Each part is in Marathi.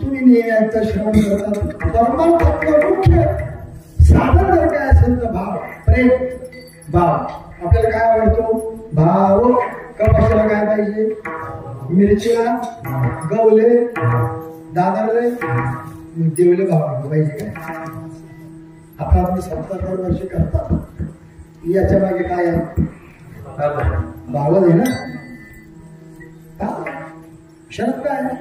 तुम्ही नेहमी श्रवण करतात परमार्थातलं मुख्य साधन जर काय असेल तर भाव प्रेम भाव आपल्याला काय आवडतो भाव कपाशीला काय पाहिजे मिरचीला गवले दादरले देवले भाव पाहिजे काय आपण 70 वर्ष करतात याच्या मागे काय आहे भावच आहे ना श्रद्धा आहे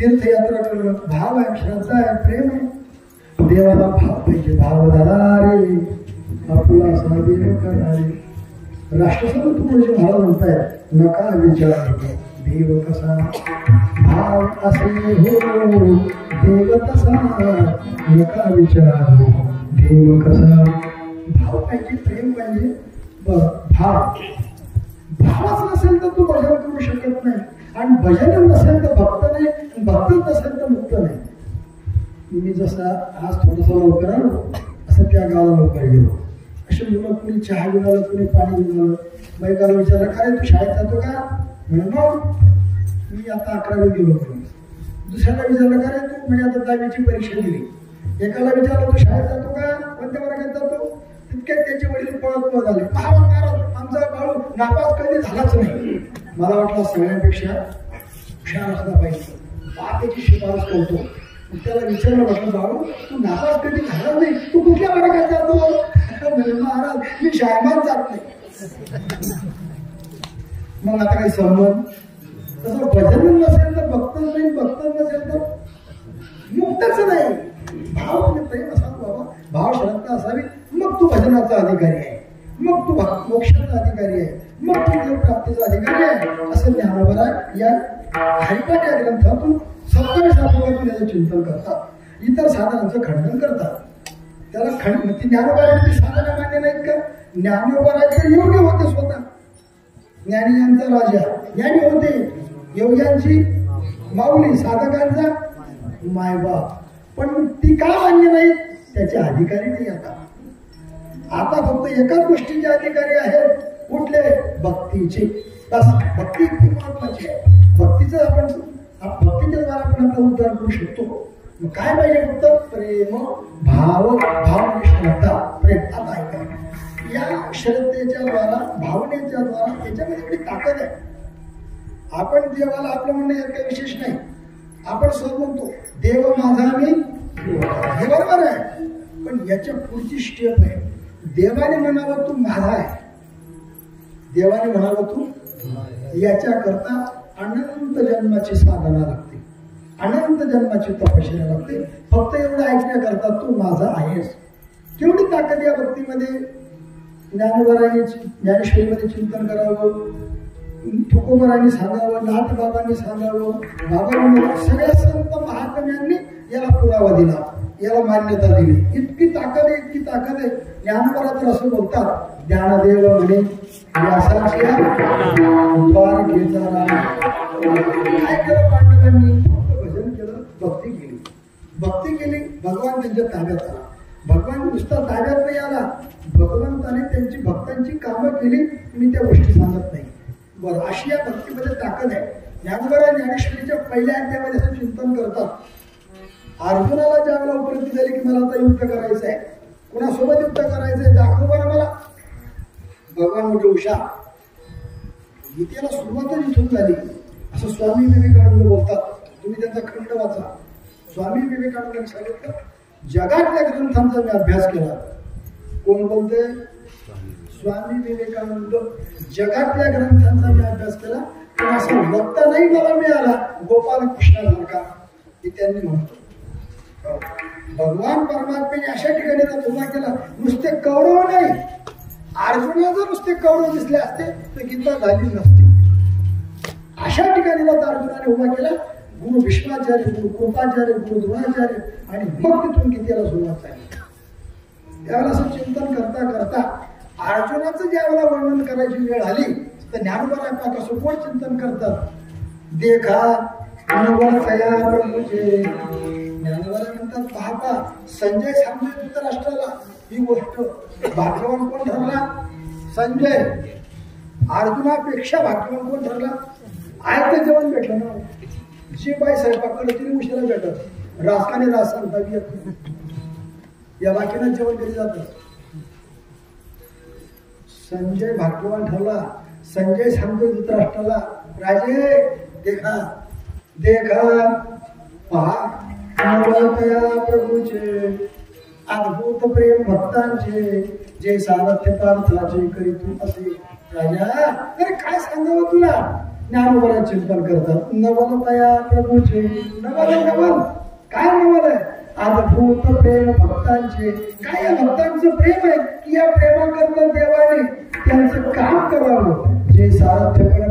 तीर्थयात्रा करणं भाव आहे श्रद्धा आहे प्रेम आहे देवाला भाव पाहिजे भाव धरारे आपला देव करणारे राष्ट्रसभा तुमचे भाव म्हणतायत नका विचार देव कसा भाव असे हो देव तसा नका विचार देव कसा भाव पाहिजे प्रेम पाहिजे भाव भावच नसेल तर तू भजन करू शकत नाही आणि भजन नसेल तर भक्त नाही भक्त नसेल तर मुक्त नाही मी जसा आज थोडासा लवकर आलो असं त्या गावाला लवकर गेलो असे मुलं कुणी चहा घेऊन आलं कुणी पाणी घेऊन आलं बायकाला विचारलं काय तू शाळेत जातो का म्हणे मग मी आता 11वी गेलो दुसऱ्याला विचारलं का रे तू म्हणजे आता 10वीची परीक्षा दिली एकाला विचारलं तू शाळेत जातो का कोणत्या वर्गात जातो तितक्यात त्याचे वडील पळत झाले आमचा बाळू नापास कधी झालाच नाही मला वाटलं सगळ्यांपेक्षा हुशार असला पाहिजे त्याची शिफारस करतो त्याला विचारलं म्हटलं बाळू तू नापास कधी झाला नाही तू कुठल्या वर्गात जातो महाराज मी शाळेत जात नाही मग आता काही संबंध तसं भजन नसेल तर भक्त नाही भक्त नसेल तर मुक्तच नाही भाव म्हणजे प्रेम असावं बाबा भाव श्रद्धा असावी मग तू भजनाचा अधिकारी आहे मग तू मोक्षाचा अधिकारी आहे मग तू देव प्राप्तीचा अधिकारी आहे असं ज्ञानोबा या हरिपाठ या ग्रंथातून 27 आठवड्यातून याचं चिंतन करतात इतर साधनांचं खंडन करतात त्याला ज्ञानोबा साधना मान्य नाहीत का ज्ञानोबा तर योग्य होते स्वतः ज्ञानी यांचा राजा ज्ञानी होते योग्यांची माऊली साधकांचा मायबाप पण ती का मान्य नाही त्याचे अधिकारी नाही आता फक्त एकाच गोष्टीचे अधिकारी आहेत कुठले भक्तीचे बस भक्ती इतकी महत्वाची आहे भक्तीचं आपण भक्तीच्या द्वारा आपण आपला उद्धार करू शकतो मग काय पाहिजे फक्त प्रेम भाव भाव श्रद्धा प्रेम आता ऐका या श्रद्धेच्या द्वारा भावनेच्या द्वारा याच्यामध्ये एवढी ताकद आहे आपण देवाला आपलं म्हणणं यात काही विशेष नाही आपण सहज म्हणतो देव माझा मी हे बरोबर आहे पण याच्या पुढची स्टेप आहे देवाने म्हणावं तू माझा आहे देवाने म्हणावं तू याच्या करता अनंत जन्माची साधना लागते अनंत जन्माची तपश्चर्या लागते फक्त एवढं ऐकण्याकरता तू माझा आहेस केवढी ताकद या भक्तीमध्ये ज्ञानोबरांनी ज्ञानेश्वरीमध्ये चिंतन करावं तुकोबरांनी सांगावं नाथबाबांनी सांगावं बाबा सगळ्या संत महात्म्यांनी याला पुरावा दिला याला मान्यता दिली इतकी ताकद आहे ज्ञानोबा तर असं बोलतात ज्ञानदेव म्हणे व्यासाच्या द्वार घेताना काय केलं पांडवांनी भजन केलं भक्ती केली भगवान त्यांच्या ताब्यात आला भगवान नुसता ताब्यात नाही आला भगवंताने त्यांची भक्तांची कामं केली मी त्या गोष्टी सांगत नाही बरं अशी या भक्तीमध्ये ताकद आहे ज्ञानोबा ज्ञानेश्वरीच्या पहिल्या अध्यायामध्ये असं चिंतन करतात अर्जुनाला ज्या वेळेला उपलब्धी झाली की मला आता युद्ध करायचं आहे कुणासोबत युद्ध करायचं आहे दाखव बरं मला भगवान म्हणजे हुशार गीतेला सुरुवातच इथून झाली असं स्वामी विवेकानंद बोलतात तुम्ही त्यांचा खंड वाचा स्वामी विवेकानंदांनी सांगितलं जगातल्या ग्रंथांचा मी अभ्यास केला कोण बोलते स्वामी विवेकानंद जगातल्या ग्रंथांचा मी अभ्यास केला पण असा वक्ता नाही मला मिळाला गोपाल कृष्णासारखा हे त्यांनी म्हणतो भगवान परमात्म्याने अशा ठिकाणी उभा केला नुसते कौरव नाही अर्जुना जर नुसते कौरव दिसले असते तर गीता झाली नसती अशा ठिकाणी अर्जुनाने उभा केला गुरु भीष्माचार्य गुरु कृपाचार्य गुरु द्रोणाचार्य आणि मग तिथून गीतेला सुरुवात झाली त्यावेळेला असं चिंतन करता करता अर्जुनाचं ज्या वेळेला वर्णन करायची वेळ आली तर ज्ञानोबा कसं कोण चिंतन करतात देखा ज्ञानोबा म्हणतात आता संजय सांगतोय धृतराष्ट्राला ही गोष्ट, भाग्यवान कोण ठरला? संजय. अर्जुनापेक्षा भाग्यवान कोण ठरला? आयतं जेवण भेटलं ना. जी बाई स्वयंपाकडे तिने उशिरा भेटत, रासाने रास सांगता येत नाही. या बाकीनं जेवण केलं जातं. संजय भाग्यवान ठरला. संजय सांगतो धृतराष्ट्राला, राजे देखा देखा पहा नवलतया प्रभूचे अद्भुत प्रेम भक्तांचे, जे सारथ्य पार्थाचे करीतू असे. राजा अरे काय सांगावं तुला? ज्ञानोबरा चिंतन करतात. नवलतया प्रभूचे, नवल नवल काय नवल आहे? अद्भुत प्रेम भक्तांचे. काय या भक्तांचं प्रेम आहे की या प्रेमाकरता देवाने त्यांचं काम करावं, जे सारथ्यपणे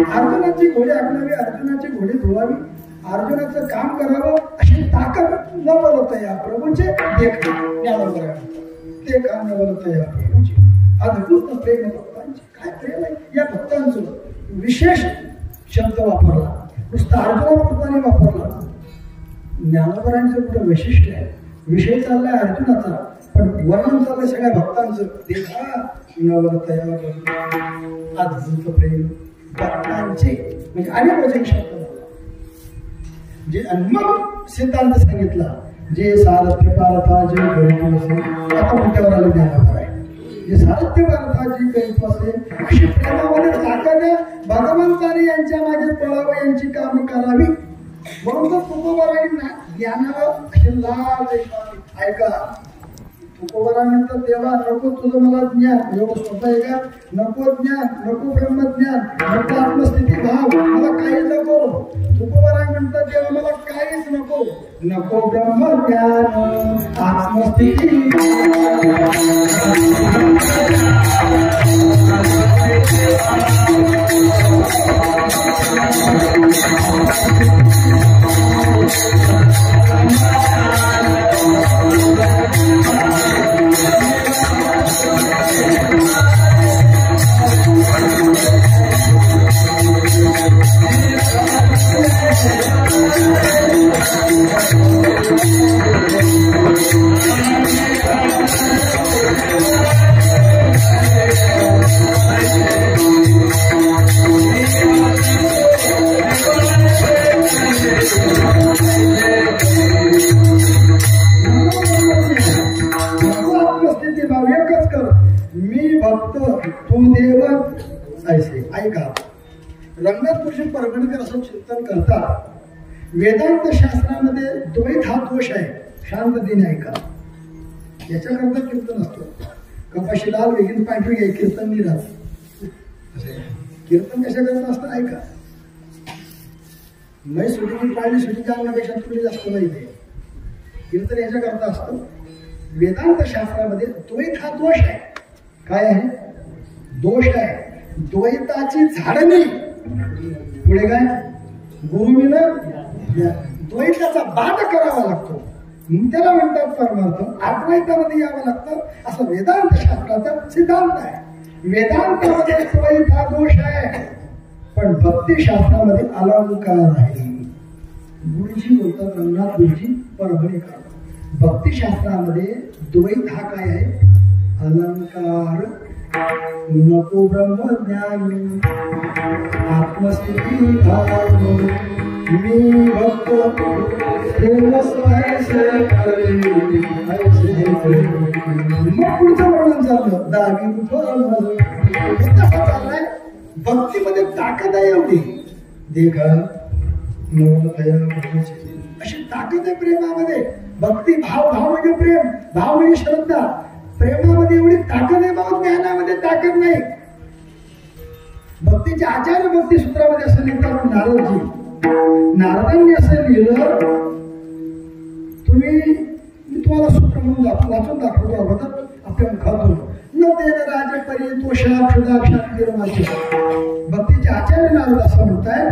अर्जुनाची घोडी आखणावी, अर्जुनाची घोडी धुवावी, अर्जुनाचं काम करावं अशी ताकद न बोलत या प्रभूचे. देखा ज्ञानोबरा, देखा नवलत या प्रभूचे अद्भुत प्रेम भक्तांचे. काय प्रेम आहे या भक्तांचं? विशेष शब्द वापरला, नुसता अर्जुनापुरताने वापरला. ज्ञानोबरांचं कुठं वैशिष्ट्य आहे? विषय चाललाय अर्जुनाचा, पण वर्णन चाललंय सगळ्या भक्तांचं. देखा नवलतया अद्भुत प्रेम भक्तांचे, म्हणजे अनेक वचन शब्द जे मग सिद्धांत सांगितला, जे सारथ्य पार्थाचे करीत असे. आता मोठ्यावर आलं ज्ञानोबर आहे, जे सारथ्य पार्थाचे करीत असे. अशी प्रेमामध्ये ताकद भगवंताने यांच्या मागे पळावं, यांची कामे करावी. म्हणून तर तुकोबारांनी ज्ञानाला अशी लाल ऐका. तुकोबारा म्हणतात, देवा नको तुझं मला ज्ञान, एवढं स्वतः आहे का? नको ज्ञान, नको ब्रह्मज्ञान, नको आत्मस्थिती भाव, मला काही नको. तुकोबारा म्हणतात, देवा मला काहीच नको, नको ब्रह्मज्ञान आत्मस्थिती. रंगनाथ परगणकर असं चिंतन करतात. वेदांत शास्त्रामध्ये द्वैत हा दोष आहे. शांततेने ऐका. याच्याकरता कीर्तन असतो. कपाशी लाल वेगळी पांढरी आहे, कीर्तन नाही राहत. कीर्तन कशाकरता असतं ऐका. नाही सुटी पाहिली सुटीच्या अंगापेक्षा तुम्ही जास्त नाही ते कीर्तन याच्याकरता असतं. वेदांत शास्त्रामध्ये द्वैत हा दोष आहे. काय आहे? दोष आहे. द्वैताची झाडणी पुढे काय गुरुविनं द्वैताचा बाध करावा लागतो. त्याला म्हणतात परमार्थ. अद्वैतामध्ये यावं लागतं असं वेदांत शास्त्राचा सिद्धांत आहे. वेदांतामध्ये द्वैत हा दोष आहे, पण भक्ती शास्त्रामध्ये अलंकार आहे. गुरुजी बोलतात, रंगनाथ गुरुजी परभणीकर. भक्ती शास्त्रामध्ये द्वैत हा काय आहे? अलंकार. नको ब्रह्मज्ञान आत्मस्थिती भाव मी भक्त मग पुढचं वर्णन झालं. चाललंय भक्तीमध्ये ताकद आहे एवढी. देखा अशी ताकद आहे प्रेमामध्ये. भक्ती भाव, भाव म्हणजे प्रेम, भाव म्हणजे श्रद्धा. प्रेमामध्ये एवढी ताकद आहे भाऊ, ज्ञानामध्ये ताकद नाही. भक्तीचे आचार्य भक्ती सूत्रामध्ये असं लिहितात नारदजी. नारदांनी असं लिहिलं, मी तुम्हाला सूत्र म्हणून वाचून दाखवतो अगोदर आपल्या मुखातून. न तेन राजे परी तो भक्तीचे आचार्य नारद असं म्हणताय,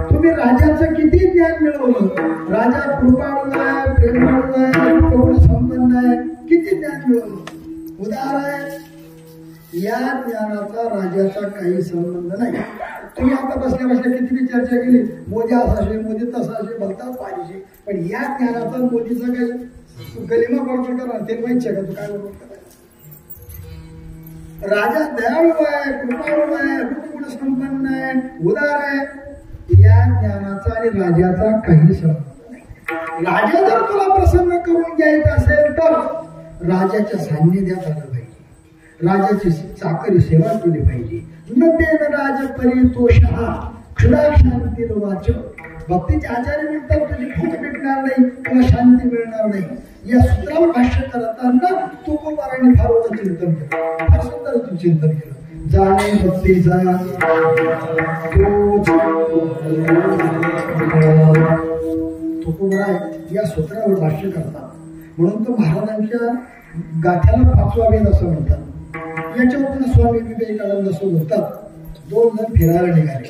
तुम्ही राजाचं किती ज्ञान मिळवलं. राजा कृपाळू आहे, प्रेमाळू आहे, प्रौढ संपन्न आहे, किती ज्ञान मिळवलं, उदार आहे. या ज्ञानाचा राजाचा काही संबंध नाही. तुम्ही आता बसल्या बसल्या किती बी चर्चा केली, मोदी असा असे, मोदी तसा असे, भलताच पाहिजे, पण या ज्ञानाचा मोदीचा काही गलिमा बरोबर करा ते माहिती आहे का तू काय बरोबर करा. राजा दयाळू आहे, कृपाळू आहे, गुण संपन्न आहे, उदार आहे. या ज्ञानाचा आणि राजाचा काही संबंध नाही. राजा जर तुला प्रसन्न करून घ्यायचं असेल तर राजाच्या सान्निध्यात आलं पाहिजे, राजाची चाकरी सेवा केली पाहिजे. न तेन राज परितोषः क्षुधाक्षांती वाच. भक्तीचे आचार्य म्हणतात तुझी भूक मिटणार नाही, तुला शांती मिळणार नाही. या सूत्रावर भाष्य करताना तुकोबारांनी फार मोठं चिंतन केलं, फार सुंदर तू चिंतन केलं. जाणे भक्तीचा तुकोबारा या सूत्रावर भाष्य करतात. म्हणून तो महाराजांच्या गाथ्याला 5वा वेद असं म्हणतात. याच्यावर स्वामी विवेकानंद असं म्हणतात. 2 जण फिरायला निघाले,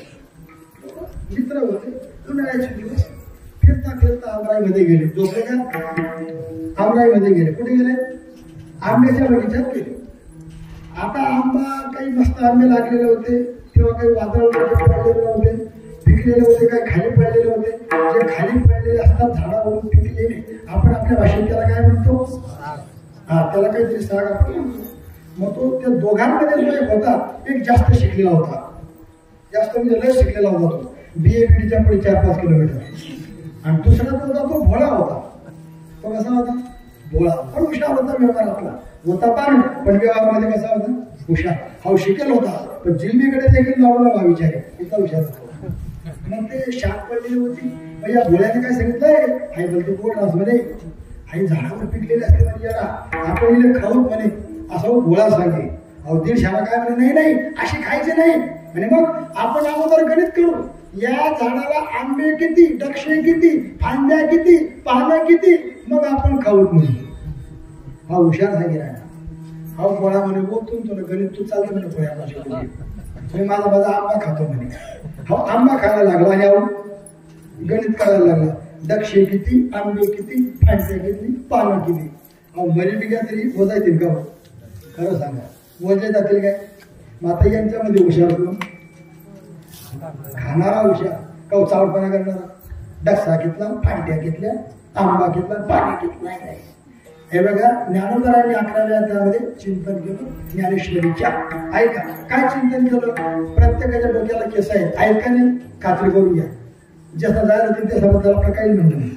मित्र होते. उन्हाळ्याचे दिवस फिरता फिरता आमराईमध्ये गेले. झोपले का? आमराईमध्ये गेले. कुठे गेले? आंब्याच्या बगीच्यात गेले. आता आंबा काही मस्त आंबे लागलेले होते, तेव्हा काही वादळ पडलेले नव्हते, पिकलेले होते, काही खाली पडलेले होते. जे खाली पडलेले असतात झाडावरून पिकलेले, आपण आपल्या भाषेत त्याला काय म्हणतो? त्याला काहीतरी साग आपण म्हणतो. मग तो त्या दोघांमध्ये जो एक होता, एक जास्त शिकलेला होता, जास्त म्हणजे लय शिकलेला होता. तो BA BDच्या पुढे 4-5 किलोमीटर. आणि दुसरा जो होता तो भोळा होता. तो कसा होता? भोळा, पण हुशार होता. व्यवहारातला होता पण व्यवहारामध्ये कसा होता? हुशार. हा शिकेल होता, पण जिलबीकडे देखील लावला बा विचार, इतका हुशार होता. मग ते शाप पडलेली होती. मग या भोळ्याने काय सांगितलंय? आई बोलतो गोड रास म्हणे, आई झाडावर पिकलेले असते म्हणजे जरा आपण इले खाऊ म्हणे, असं भोळा सांगे. अहो दीड शाळा काय म्हणे, नाही नाही अशी खायची नाही म्हणे. मग आपण अगोदर गणित करू, या झाडाला आंबे किती, डक्षे किती, फांद्या किती, पानं किती, मग आपण खाऊ म्हणजे. हा हुशार सांगेल. हा भोळा म्हणे बोलतो तुला गणित तू चालतं म्हणे भोळ्या भाषेमध्ये. मी माझा आंबा खातो म्हणे. हा आंबा खायला लागला आणि गणित करायला लागला. डक्षे किती, आंबे किती, फांद्या किती, पानं किती. अहो मरी बिघ्या तरी मोजायतील का? खरं सांगा मोजले जातील काय? माता यांच्यामध्ये हुशार करून खाणारा हुशार का चावटपणा करणारा? डक्सा घेतला, फांट्या घेतल्या, आंबा घेतला, पाणी घेतला. हे बघा ज्ञानोबरांनी 11व्या अध्यायामध्ये चिंतन केलं ज्ञानेश्वरीच्या. ऐका काय चिंतन केलं? प्रत्येकाच्या डोक्याला केस आहेत, ऐका नाही खात्री करून घ्या. ज्याचा जायला होती त्याच्याबद्दल आपलं काही म्हणणं नाही,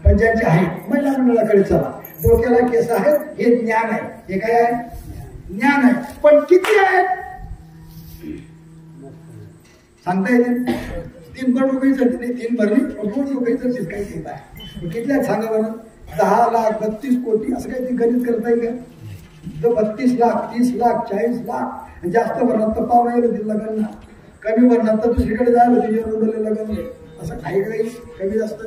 पण ज्यांचे आहेत महिला मंडळाकडे चला. डोक्याला केस आहेत हे ज्ञान आहे. हे काय आहे? ज्ञान आहे. पण किती आहे सांगता येते? 3 करोड रुपये चढते नाही, 3 भरली 2 रुपये चढतील. काही चिंता आहे किती आहेत सांगा बरं? 10 लाख 32 कोटी असं काही गणित करता येईल का? 32 लाख 30 लाख 40 लाख. जास्त भरणार तर पाव नाही होतील लग्न, कमी भरणार तर दुसरीकडे जायला होते लग्न. असं काही काही कमी जास्त.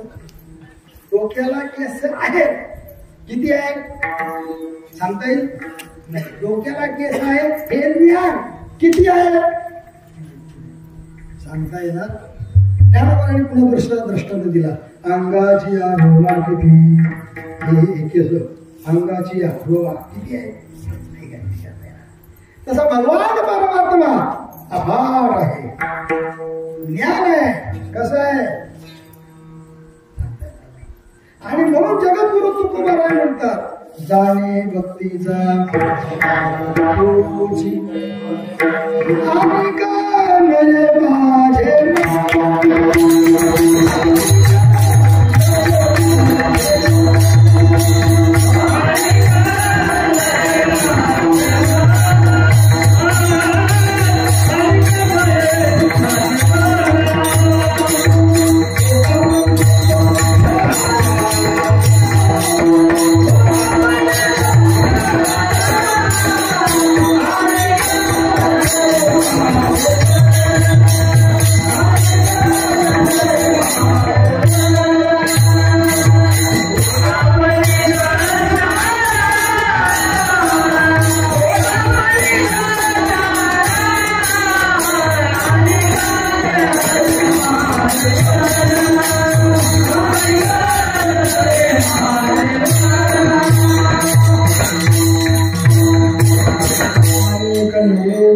डोक्याला केस आहेत. किती आहे सांगता येईल नाही. डोक्याला केस आहे हे ज्ञान. किती आहे सांगता येणार? ज्ञानोबाने पुन्हा दृष्टांत दिला. अंगाची या डोळा किती, हे केस अंगाची या डोळा किती आहे? तसा भगवान परमात्मा अफाट आहे, ज्ञान आहे. कसं आहे? आणि म्हणून जगद्गुरु तुकोबाराय म्हणतात जाणे भक्तीचा आणि का नये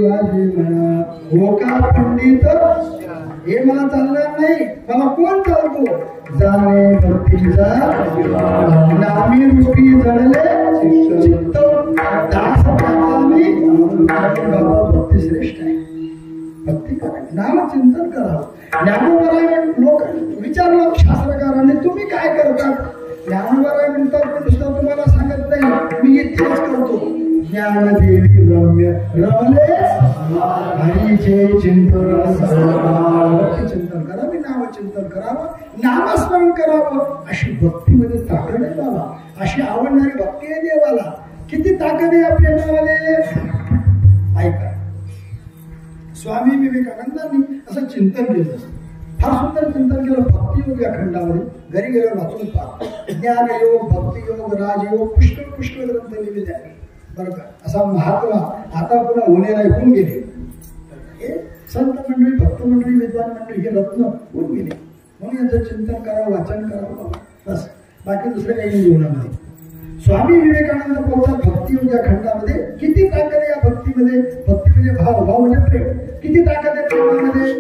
माझे हो का पंडित हे मला चालणार नाही. मला कोण चालतो? जाणे भक्तीचा नामी रूपी जडले चित्त दास मी बाबा भक्ती श्रेष्ठ आहे. भक्ती करावी, नाम चिंतन करावं. ज्ञानोबराय लोक विचारलं शास्त्रकारांनी तुम्ही काय करतात? ज्ञानोबराय म्हणतात नुसतं तुम्हाला सांगत नाही, मी इतकेच करतो. ज्ञानदेवी रम्य रमले हरीचे चिंतन चिंतन करावे, नाम चिंतन करावं, नामस्मरण करावं. अशी भक्तीमध्ये ताकद आहे बाबा, अशी आवडणारी भक्ती आहे देवाला. किती ताकद आहे या प्रेमामध्ये ऐका. स्वामी विवेकानंदांनी असं चिंतन केलं, फार सुंदर चिंतन केलं. भक्तियोग या खंडामध्ये घरी गेल्यावर वाचून पहा. ज्ञानयोग, भक्तियोग, राजयोग, पुष्कळ पुष्कळ ग्रंथ लिहिलेले आहे बरं का. असा महात्मा आता पुन्हा होणे होऊन गेले. हे संत मंडळी, भक्त मंडळी, विद्वान मंडळी हे रत्न होऊन गेले. म्हणून यांचं चिंतन करावं, वाचन करावं बस, बाकी दुसरं काही नाही जीवनामध्ये. स्वामी विवेकानंद बोलतात भक्तियोग या खंडामध्ये किती ताकद आहे या भक्तीमध्ये. भक्ती म्हणजे भाव, भाव म्हणजे प्रेम. किती ताकद आहे प्रेमामध्ये.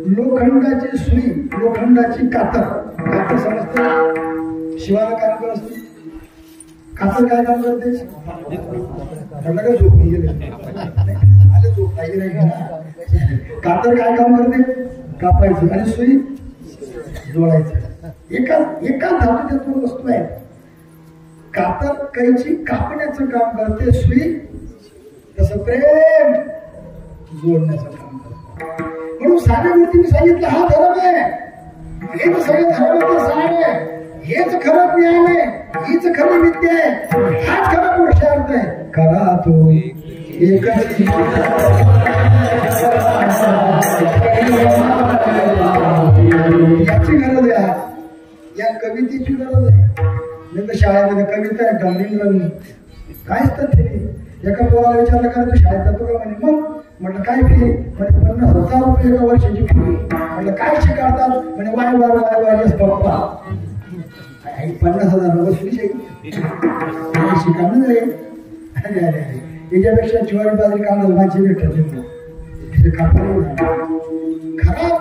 लोखंडाची सुई, लोखंडाची कातर. कातर समजते शिवाला काम करत असते. कातर काय काम करते? झोपून गेले झोप नाही. कातर काय काम करते? कापायचं आणि सुई जोडायचं. एका धातूच्या दोन वस्तू आहेत. कातर कैची कापण्याचं काम करते, सुई तसं प्रेम जोडण्याचं काम करते. म्हणून साऱ्या मूर्तीने सांगितलं हा धर्म आहे, हेच सगळं धर्माचं सार आहे, हेच खरं ज्ञान आहे, हीच खरी विद्या आहे, हाच खरा पुरुषार्थ आहे. करा तो एकच याची गरज आहे, या कवितेची गरज आहे. नाही तर शाळेमध्ये कविता आहे गंभीर काहीच तर ते. एका पोराला विचारलं का तू शाळेत जातो का? म्हणे मग. म्हटलं काय फी? म्हणजे 50,000 रुपये एका वर्षाची फी. म्हटलं काय शिकावतात? म्हणे वाय पप्पा. 50,000 रुपये फी शिकावं नाही. अरे अरे अरे याच्यापेक्षा ज्वारी बाजरी काढायला माझी भेटत खराब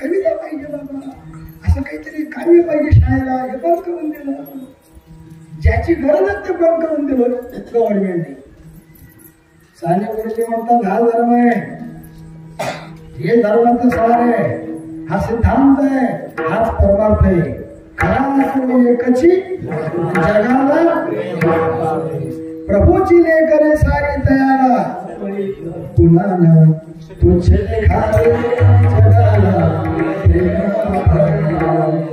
कविता पाहिजे बाबा. असं काहीतरी काव्य पाहिजे शाळेला. हे बंद करून दिलं. ज्याची गरज आहे ते बंद करून दिलं गव्हर्नमेंटने. साने गुरुजी म्हणतात हा धर्म आहे, हे धर्माचं सार आहे, हा सिद्धांत आहे, हाच परमार्थ आहे. खरा एकची जगाला प्रभूची लेकरे सारी तयाला पुन्हा तुझे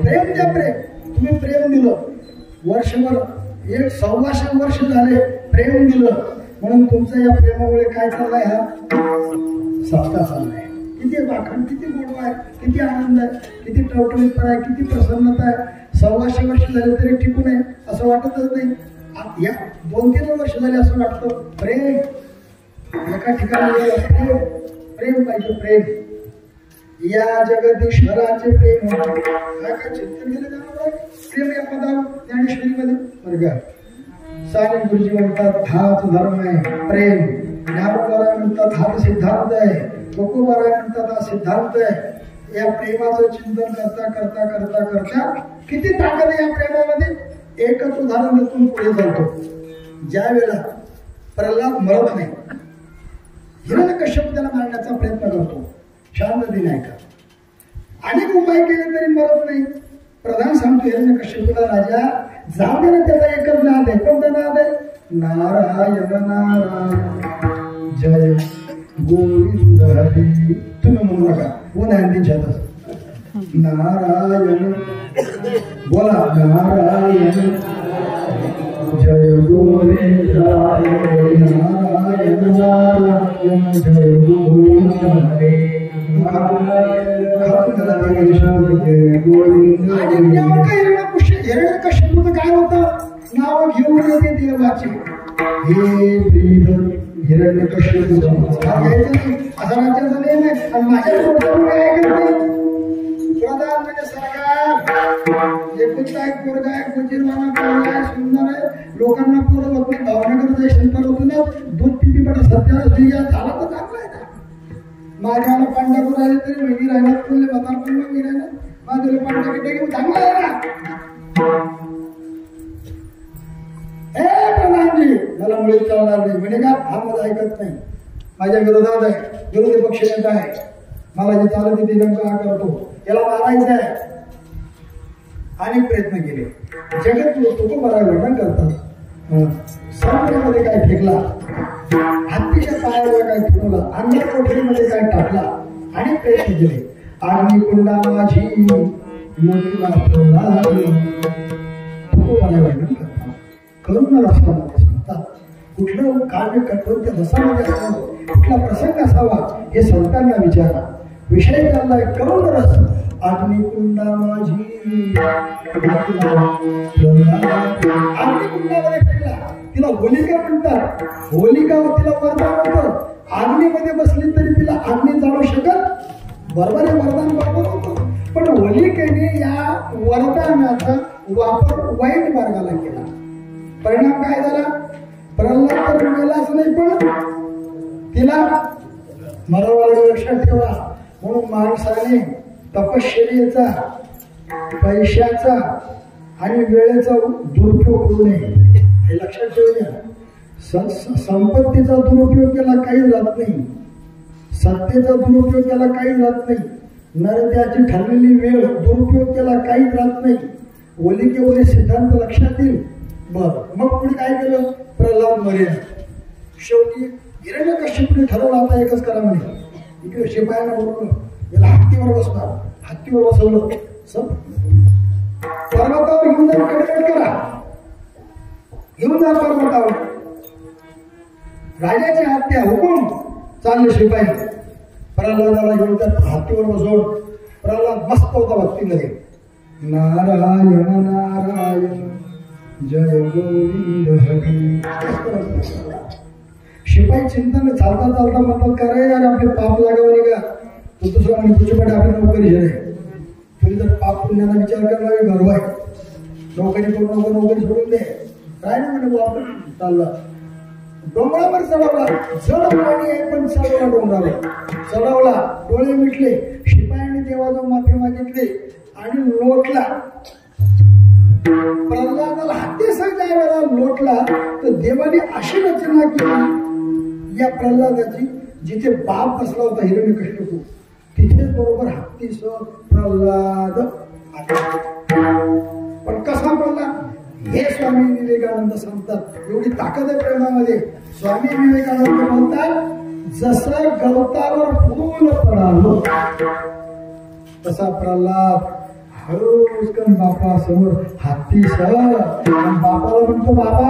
प्रेम द्या. प्रेम तुम्ही प्रेम दिलं वर्षभर, 125 वर्ष झाले प्रेम दिलं. म्हणून तुमच्या या प्रेमामुळे काय चाललाय? हा सप्ताह चाललाय. किती वाखण, किती गोडवा आहे, किती आनंद आहे, किती टवटवीतपणा आहे, किती प्रसन्नता आहे. 125 वर्ष झाले तरी टिकून आहे असं वाटतच नाही. या 2-3 वर्ष झाले असं वाटतं. प्रेम एका ठिकाणी प्रेम, प्रेम पाहिजे. प्रेम या जगदीश्वराचे प्रेम. काय काय चिंतन केलं जाणार प्रेम या पदावर ज्ञानेश्वरीमध्ये वर्ग. साने गुरुजी म्हणतात हाच धर्म आहे प्रेम. ज्ञानोबराय म्हणतात हा सिद्धांत आहे. तुकोबराय म्हणतात हा सिद्धांत आहे. या प्रेमाचं चिंतन करता करता करता करता किती ताकद आहे या प्रेमामध्ये. एकच उदाहरण देऊन पुढे जातो. ज्या वेळेला प्रल्हाद मरत नाही, हिरण्यकश्यप त्याला मारण्याचा प्रयत्न करतो. शांत दिन ऐका. अनेक उपाय केले तरी मरत नाही. प्रधान सांगतो हिरण्यकश्यपूला राजा जाऊ दे ना, त्याचा एकच नाद आहे. कोणता नाद आहे? नारायण नारायण जय गोविंद हरी. तुम्ही म्हणू नका, कोण आहे त्यांच्यात? नारायण बोला, नारायण जय गोविंद नारायण नारायण जय गोविंद हरे. हिरण्यकश्यपूचं काय होतं? नाव घेऊन येते देवाचे. हे हिरण्यकश्यपू असा राज्याचा नियम आहे. आणि माझ्या काय करते प्रधान म्हणजे सरकार. एकुलता एक पोरगा आहे, कुजीरवाना पोरगा आहे, सुंदर आहे, लोकांना पोरं होत नाही. भावनगर जयशंकर होतो ना, दूध पिपी पडा सत्याला झाला तर चांगला आहे ना. माझ्याला पांढरा राहिले तरी वेगळी राहणार तुले बता पण वेगळी राहणार माझ्याला पांढरा किती घेऊन चांगला आहे ना प्रधानजी मला मुळे चालणार नाही म्हणजे का हा मला ऐकत नाही माझ्या विरोधात आहे विरोधी पक्ष नेता आहे मला जे चालत ते नेमकं हा करतो याला मारायचं आहे अनेक प्रयत्न केले जगत लोक मला वर्णन करतात समुद्रामध्ये काय फेकला हत्तीच्या पायावर काय फिरवला अंधार कोठडीमध्ये काय टाकला अनेक प्रयत्न केले अग्निकुंडा माझी मोठीला मला वर्णन करतात करुण रसामध्ये सांगतात कुठलं कार्य करतो त्या रसामध्ये असावं कुठला प्रसंग असावा हे संतांना विचारा विषय चाललाय करुण रस अग्निकुंडा माझी अग्निकुंडामध्ये फेकला तिला होलिका म्हणतात होलिका तिला वरदान होतं अग्नीमध्ये बसली तरी तिला अग्नी जाणू शकत बरोबर आहे वरदान बरोबर होतं पण होलिकेने या वरदानाचा वापर वाईट मार्गाला केला परिणाम काय झाला प्रल्हाद तर मेलाच नाही पण तिला मरावाला लक्षात ठेवा म्हणून माणसाने तपश्चर्येचा पैशाचा आणि वेळेचा दुरुपयोग करू नये हे लक्षात ठेवूया संपत्तीचा दुरुपयोग केला काही राहत नाही सत्तेचा दुरुपयोग केला काही राहत नाही नरत्याची ठरलेली वेळ दुरुपयोग केला काही राहत नाही ओलिकेवले सिद्धांत लक्षात येईल बर मग पुढे काय केलं प्रल्हाद मरेल शेवटी हिरण्यकश्यपूने ठरवलं आता एकच करा म्हणे इकडे शिपायांना बोलवलं याला हत्तीवर बसणार हत्तीवर बसवलं पर्वतावर घेऊन जाऊन कडकड करा घेऊन जा पर्वतावर राजाची हत्या हुकूम चालले शिपाई प्रल्हादाला घेऊन त्या हत्तीवर बसवून प्रल्हाद मस्त होता भक्तीमध्ये नारायण नारायण जय गोविंद हरी शिपाई चिंतन चालता चालता म्हणतात का रे यार आपले पाप लागावं का तू दुसरा म्हणजे तुझ्याकडे आपली नोकरी झाली तुम्ही जर पाप पुण्याला विचार करावे गर्व आहे नोकरी करू नको नोकरी सोडून दे काय नाही म्हणे आपण चालला डोंगरावर चढवला जड पाणी आहे पण चढवला डोंगरावर चढवला डोळे मिटले शिपायाने देवाजवळ माफी मागितली आणि लोटला प्रल्हादाला हत्तीसह ज्या वेळेला लोटला तर देवाने अशी रचना केली या प्रल्हादाची जिथे बाप बसला होता हिरण्यकश्यपू तिथेच बरोबर हत्तीसह प्रल्हाद पण कसा पडला हे स्वामी विवेकानंद सांगतात एवढी ताकद आहे प्रेमामध्ये स्वामी विवेकानंद म्हणतात जसं गवतावर फूल पडालो तसा प्रल्हाद हळूच बापा समोर हत्ती सह बापाला म्हणतो बाबा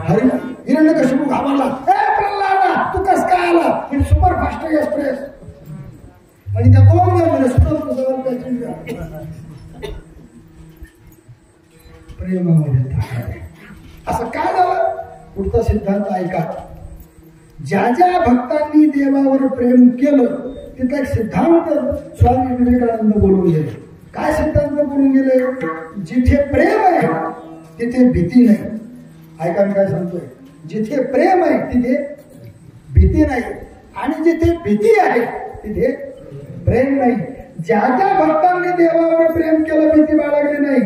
हरी हिरण्यकश्यपू घाबरला प्रल्हाद तू कस काय आला सुपर फास्ट एक्सप्रेस आणि त्या दोन प्रेमामध्ये असं काय झालं पुढचा सिद्धांत ऐका ज्या ज्या भक्तांनी देवावर प्रेम केलं तिथला एक सिद्धांत स्वामी विवेकानंद बोलून गेले काय सिद्धांत बोलून गेले जिथे प्रेम आहे तिथे भीती नाही ऐका मी काय सांगतोय जिथे प्रेम आहे तिथे भीती नाही आणि जिथे भीती आहे तिथे प्रेम नाही ज्या ज्या भक्तांनी देवावर प्रेम केलं भीती बाळगली नाही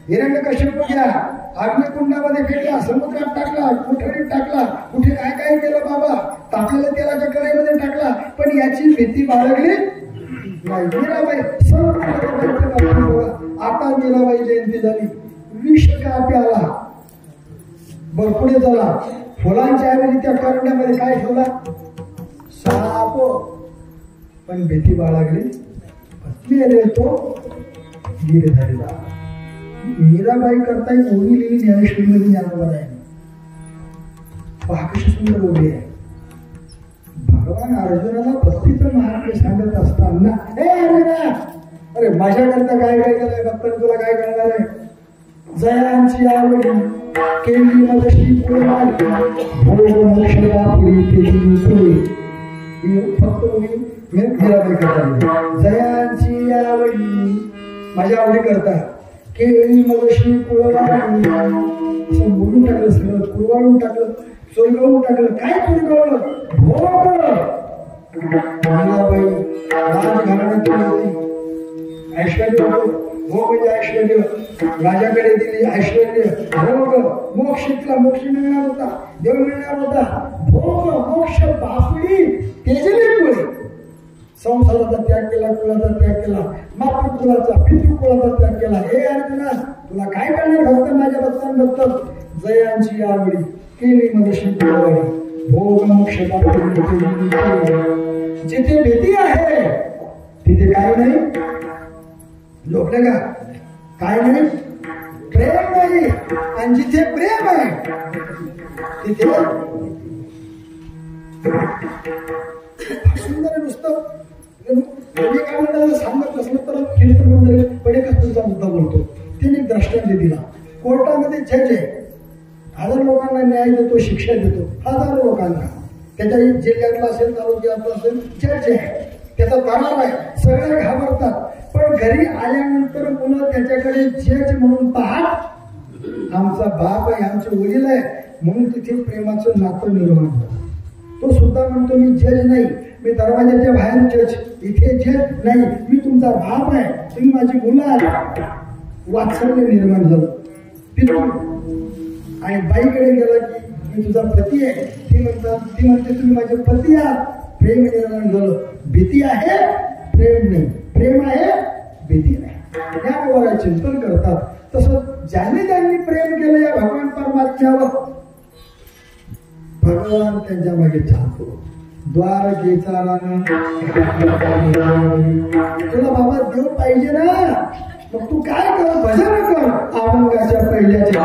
हिरण्यकश्यपू घ्या अग्निकुंडामध्ये फेकला समुद्रात टाकला कोठडीत टाकला कुठे काय काय केलं बाबा तापलेल्या तेलाच्या कढईमध्ये टाकला पण याची भीती बाळगली नाही मीराबाई आता मीराबाई जयंती झाली विष का प्याला बरपुढे झाला फुलांच्या ऐवजी त्या करंड्यामध्ये काय ठेवला साप पण भीती बाळगली पत्नी तो गिरधारीला मीराबाई करता एक ओळी लिहिली ज्ञानेश्वरीमध्ये ज्ञानोबा आहे पहा कशी सुंदर ओळी आहे भगवान अर्जुनाला भक्तीचं महात्म्य सांगत असताना अरे माझ्याकरता काय काय केलंय भक्तांनी तुला काय करणार आहे जयांची आवडी केली मदशी फक्त मीराबाई करता जयांची आवडी माझ्या आवडी करता केळी मदशी असं बोलून टाकलं सगळं कुरवाळून टाकलं चुरगवून टाकलं. काय चुरगवलं? भोग. बाई राजघराण्यात होती, ऐश्वर्य होतं. भोग म्हणजे ऐश्वर्य. राजाकडे दिली ऐश्वर्य, भोग. मोक्ष तिला मोक्ष मिळणार होता, देव मिळणार होता. भोग मोक्ष बापडी तेजली पुढे. संसाराचा त्याग केला, कुळाचा त्याग केला, मातृकुळाचा पितृकुळाचा त्याग केला. हे अर्जुना, तुला काय करणार? भक्त माझ्या भक्तांबद्दल जयांची आवडी केली मनुष्य भोग मोक्ष बापडी. जिथे भीती आहे तिथे काय नाही. झोपले का? काय नाही, प्रेम नाही. आणि जिथे प्रेम आहे तिथे सुंदर नुसतं सांगत असलं तर कीर्तन वगैरे पडेकच तुमचा मुद्दा बोलतो. तिने दृष्टांत दिला. कोर्टामध्ये जज आहे, हजार लोकांना न्याय देतो, शिक्षा देतो, हजारो लोकांना. त्याच्या जिल्ह्यातला असेल, तालुक्यातला असेल, जज आहे, त्याचा दरार आहे, सगळे घाबरतात. पण घरी आल्यानंतर मुलं त्याच्याकडे जज म्हणून पाहत, आमचा बाप आहे, आमचे वडील आहे, म्हणून तिथे प्रेमाचं नातं निर्माण होतं. तो सुद्धा म्हणतो मी जज नाही, मी दरवाजाच्या बाहेर जज, इथे जज नाही, मी तुमचा बाप आहे, तुम्ही माझी मुलं आहात. वात्सल्य निर्माण झालं. तिथून आणि बाईकडे गेला की मी तुझा पती आहे, ती म्हणते तुम्ही माझे पती आहात. प्रेम निर्माण झालं. भीती आहे, प्रेम नाही. प्रेम आहे, भीती नाही. या व्यवहारात चिंतन करतात. तसं ज्यांनी त्यांनी प्रेम केलं या भगवान परमात्म्यावर, भगवान त्यांच्या मागे चालतो. द्वारकेचा राणा तुला बाबा देव पाहिजे ना, मग तू काय कर? भजन कर. अभंगाच्या पहिल्याच्या